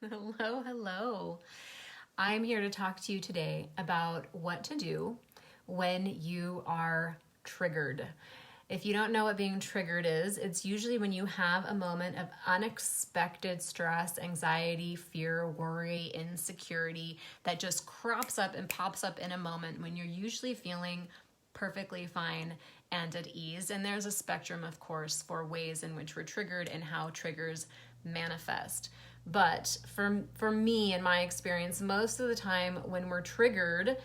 Hello, hello. I'm here to talk to you today about what to do when you are triggered. If you don't know what being triggered is, it's usually when you have a moment of unexpected stress, anxiety, fear, worry, insecurity that just crops up and pops up in a moment when you're usually feeling perfectly fine and at ease. And there's a spectrum, of course, for ways in which we're triggered and how triggers manifest. But for me, in my experience, most of the time when we're triggered,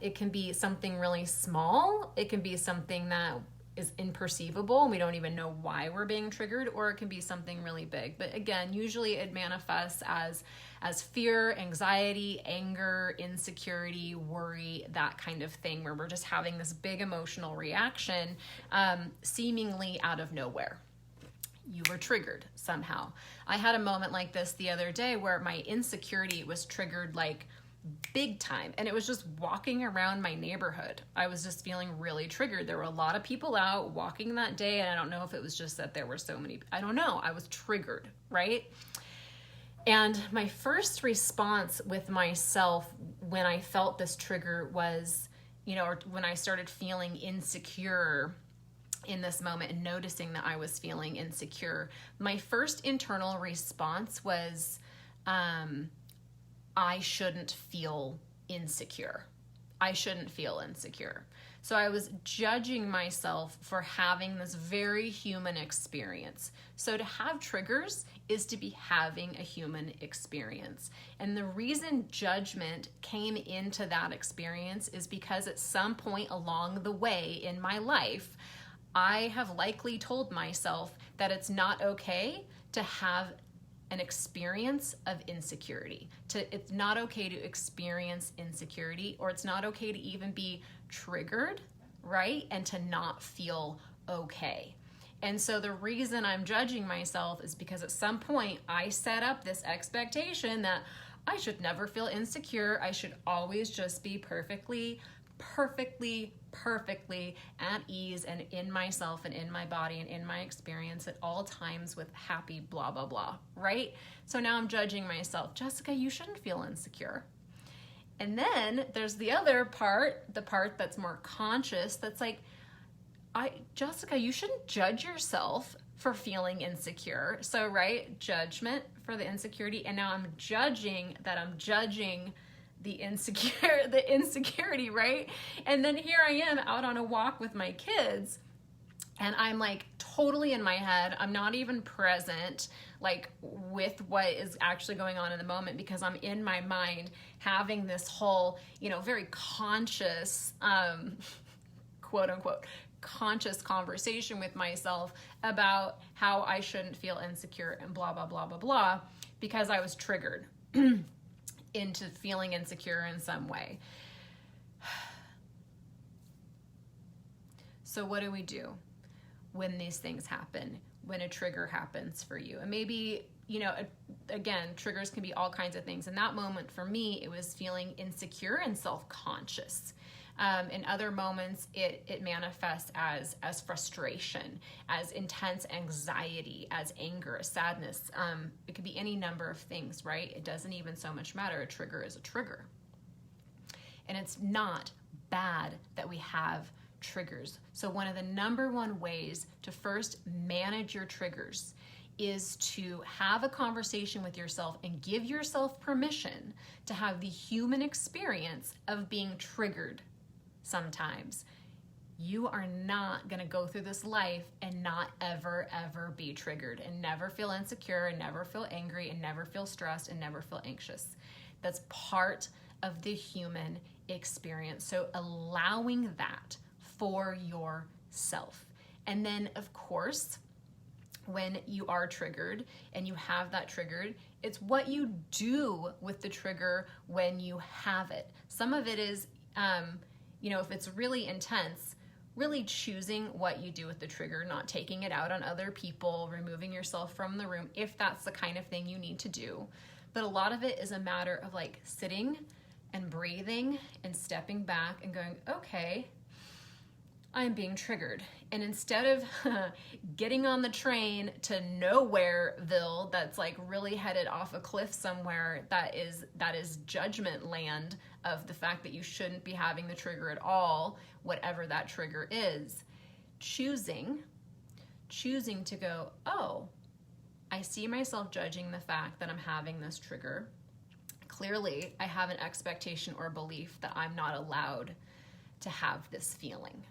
it can be something really small. It can be something that is imperceivable and we don't even know why we're being triggered, or it can be something really big. But again, usually it manifests as fear, anxiety, anger, insecurity, worry, that kind of thing, where we're just having this big emotional reaction, seemingly out of nowhere. You were triggered somehow. I had a moment like this the other day where my insecurity was triggered like big time, and it was just walking around my neighborhood. I was just feeling really triggered. There were a lot of people out walking that day, and I don't know if it was just that there were so many. I don't know. I was triggered, right? And my first response with myself when I felt this trigger was, or when I started feeling insecure in this moment and noticing that I was feeling insecure, my first internal response was, I shouldn't feel insecure. I shouldn't feel insecure. So I was judging myself for having this very human experience. So to have triggers is to be having a human experience. And the reason judgment came into that experience is because at some point along the way in my life, I have likely told myself that it's not okay to have an experience of insecurity. It's not okay to experience insecurity, or it's not okay to even be triggered, right? And to not feel okay. And so the reason I'm judging myself is because at some point I set up this expectation that I should never feel insecure. I should always just be perfectly at ease and in myself and in my body and in my experience at all times with happy blah, blah, blah, right? So now I'm judging myself. Jessica, you shouldn't feel insecure. And then there's the other part, the part that's more conscious, that's like, Jessica, you shouldn't judge yourself for feeling insecure. So, right, judgment for the insecurity, and now I'm judging the insecurity, right? And then here I am out on a walk with my kids, and I'm like totally in my head. I'm not even present like with what is actually going on in the moment, because I'm in my mind having this whole, very conscious, quote unquote, conscious conversation with myself about how I shouldn't feel insecure and blah, blah, blah, blah, blah, because I was triggered into feeling insecure in some way. So what do we do when these things happen, when a trigger happens for you? And maybe, again, triggers can be all kinds of things. In that moment for me, it was feeling insecure and self-conscious. In other moments, it manifests as frustration, as intense anxiety, as anger, as sadness. It could be any number of things, right? It doesn't even so much matter. A trigger is a trigger. And it's not bad that we have triggers. So one of the number one ways to first manage your triggers is to have a conversation with yourself and give yourself permission to have the human experience of being triggered. Sometimes you are not going to go through this life and not ever be triggered, and never feel insecure, and never feel angry, and never feel stressed, and never feel anxious. That's part of the human experience. So allowing that for yourself. And then, of course, when you are triggered and you have that triggered, it's what you do with the trigger when you have it. Some of it is, if it's really intense, really choosing what you do with the trigger, not taking it out on other people, removing yourself from the room, if that's the kind of thing you need to do. But a lot of it is a matter of like sitting and breathing and stepping back and going, okay, I'm being triggered. And instead of getting on the train to Nowhereville, that's like really headed off a cliff somewhere, that is judgment land of the fact that you shouldn't be having the trigger at all, whatever that trigger is. Choosing to go, oh, I see myself judging the fact that I'm having this trigger. Clearly, I have an expectation or belief that I'm not allowed to have this feeling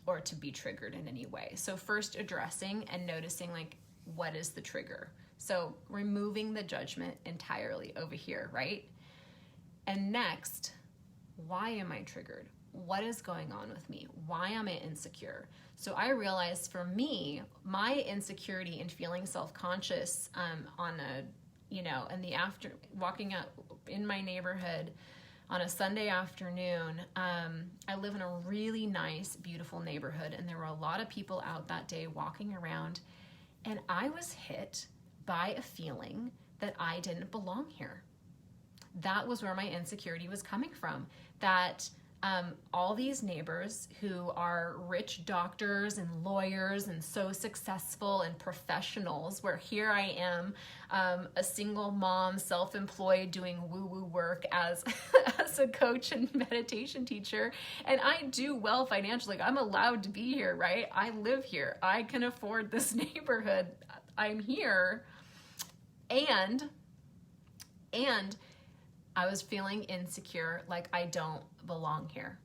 or to be triggered in any way. So first addressing and noticing, like, what is the trigger? So removing the judgment entirely over here, right? And next, why am I triggered? What is going on with me? Why am I insecure? So I realized for me, my insecurity and feeling self-conscious walking out in my neighborhood on a Sunday afternoon. I live in a really nice, beautiful neighborhood, and there were a lot of people out that day walking around, and I was hit by a feeling that I didn't belong here. That was where my insecurity was coming from. That all these neighbors who are rich doctors and lawyers and so successful and professionals, where here I am, a single mom, self-employed, doing woo-woo work as a coach and meditation teacher, and I do well financially. I'm allowed to be here, right? I live here. I can afford this neighborhood. I'm here, and I was feeling insecure, like I don't belong here.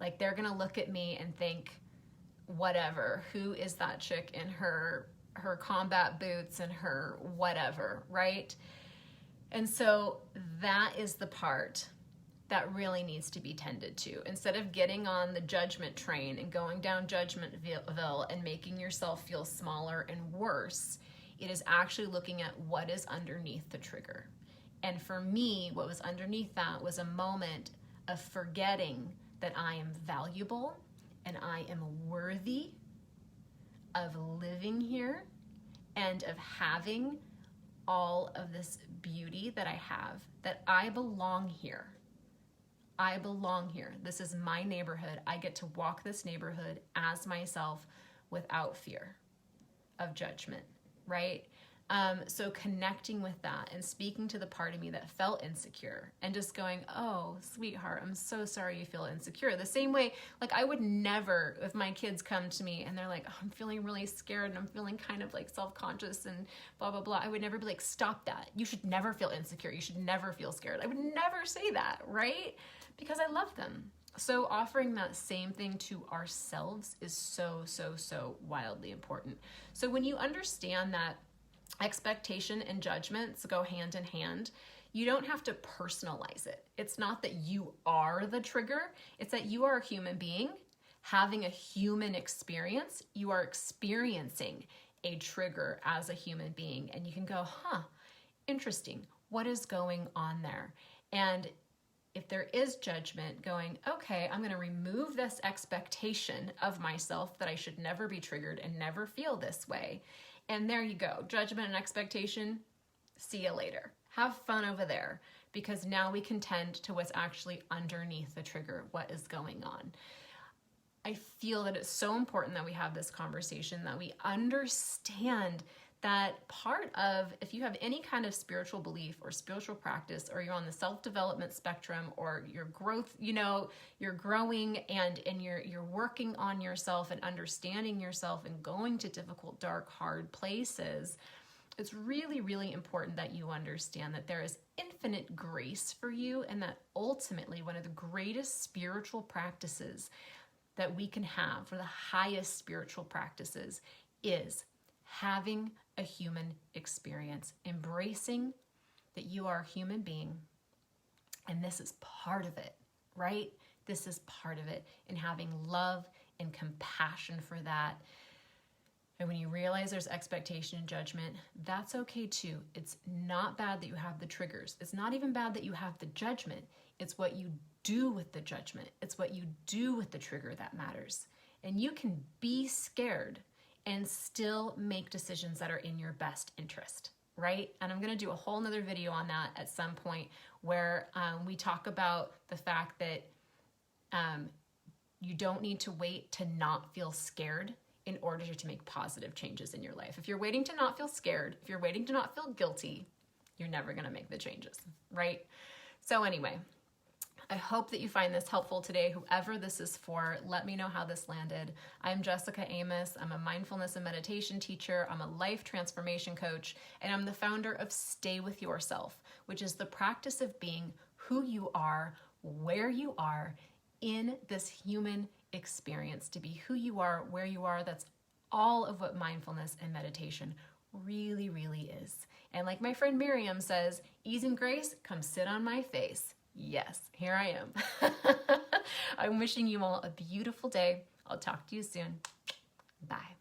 Like they're gonna look at me and think, whatever, who is that chick in her combat boots and her whatever, right? And so that is the part that really needs to be tended to. Instead of getting on the judgment train and going down judgmentville and making yourself feel smaller and worse, it is actually looking at what is underneath the trigger. And for me, what was underneath that was a moment of forgetting that I am valuable and I am worthy of living here and of having all of this beauty that I have, that I belong here. I belong here. This is my neighborhood. I get to walk this neighborhood as myself without fear of judgment, right? So connecting with that and speaking to the part of me that felt insecure and just going, oh, sweetheart, I'm so sorry you feel insecure. The same way, like I would never, if my kids come to me and they're like, oh, I'm feeling really scared and I'm feeling kind of like self-conscious and blah, blah, blah. I would never be like, stop that. You should never feel insecure. You should never feel scared. I would never say that, right? Because I love them. So offering that same thing to ourselves is so, so, so wildly important. So when you understand that expectation and judgments go hand in hand, you don't have to personalize it. It's not that you are the trigger. It's that you are a human being having a human experience. You are experiencing a trigger as a human being. And you can go, interesting. What is going on there? And if there is judgment, going, okay, I'm going to remove this expectation of myself that I should never be triggered and never feel this way. And there you go. Judgment and expectation, see you later. Have fun over there, because now we can tend to what's actually underneath the trigger, what is going on. I feel that it's so important that we have this conversation, that we understand that part of, if you have any kind of spiritual belief or spiritual practice, or you're on the self-development spectrum, or your growth, you're growing and you're working on yourself and understanding yourself and going to difficult, dark, hard places, it's really, really important that you understand that there is infinite grace for you, and that ultimately one of the greatest spiritual practices that we can have, for the highest spiritual practices, is having a human experience, embracing that you are a human being, and this is part of it, right? This is part of it, and having love and compassion for that. And when you realize there's expectation and judgment, that's okay too. It's not bad that you have the triggers. It's not even bad that you have the judgment. It's what you do with the judgment. It's what you do with the trigger that matters. And you can be scared and still make decisions that are in your best interest, right? And I'm gonna do a whole nother video on that at some point, where we talk about the fact that You don't need to wait to not feel scared in order to make positive changes in your life. If you're waiting to not feel scared, if you're waiting to not feel guilty, you're never going to make the changes, right? So anyway, I hope that you find this helpful today. Whoever this is for, let me know how this landed. I'm Jessica Amos. I'm a mindfulness and meditation teacher. I'm a life transformation coach, and I'm the founder of Stay With Yourself, which is the practice of being who you are, where you are in this human experience. To be who you are, where you are, that's all of what mindfulness and meditation really, really is. And like my friend Miriam says, ease and grace, come sit on my face. Yes, here I am. I'm wishing you all a beautiful day. I'll talk to you soon. Bye.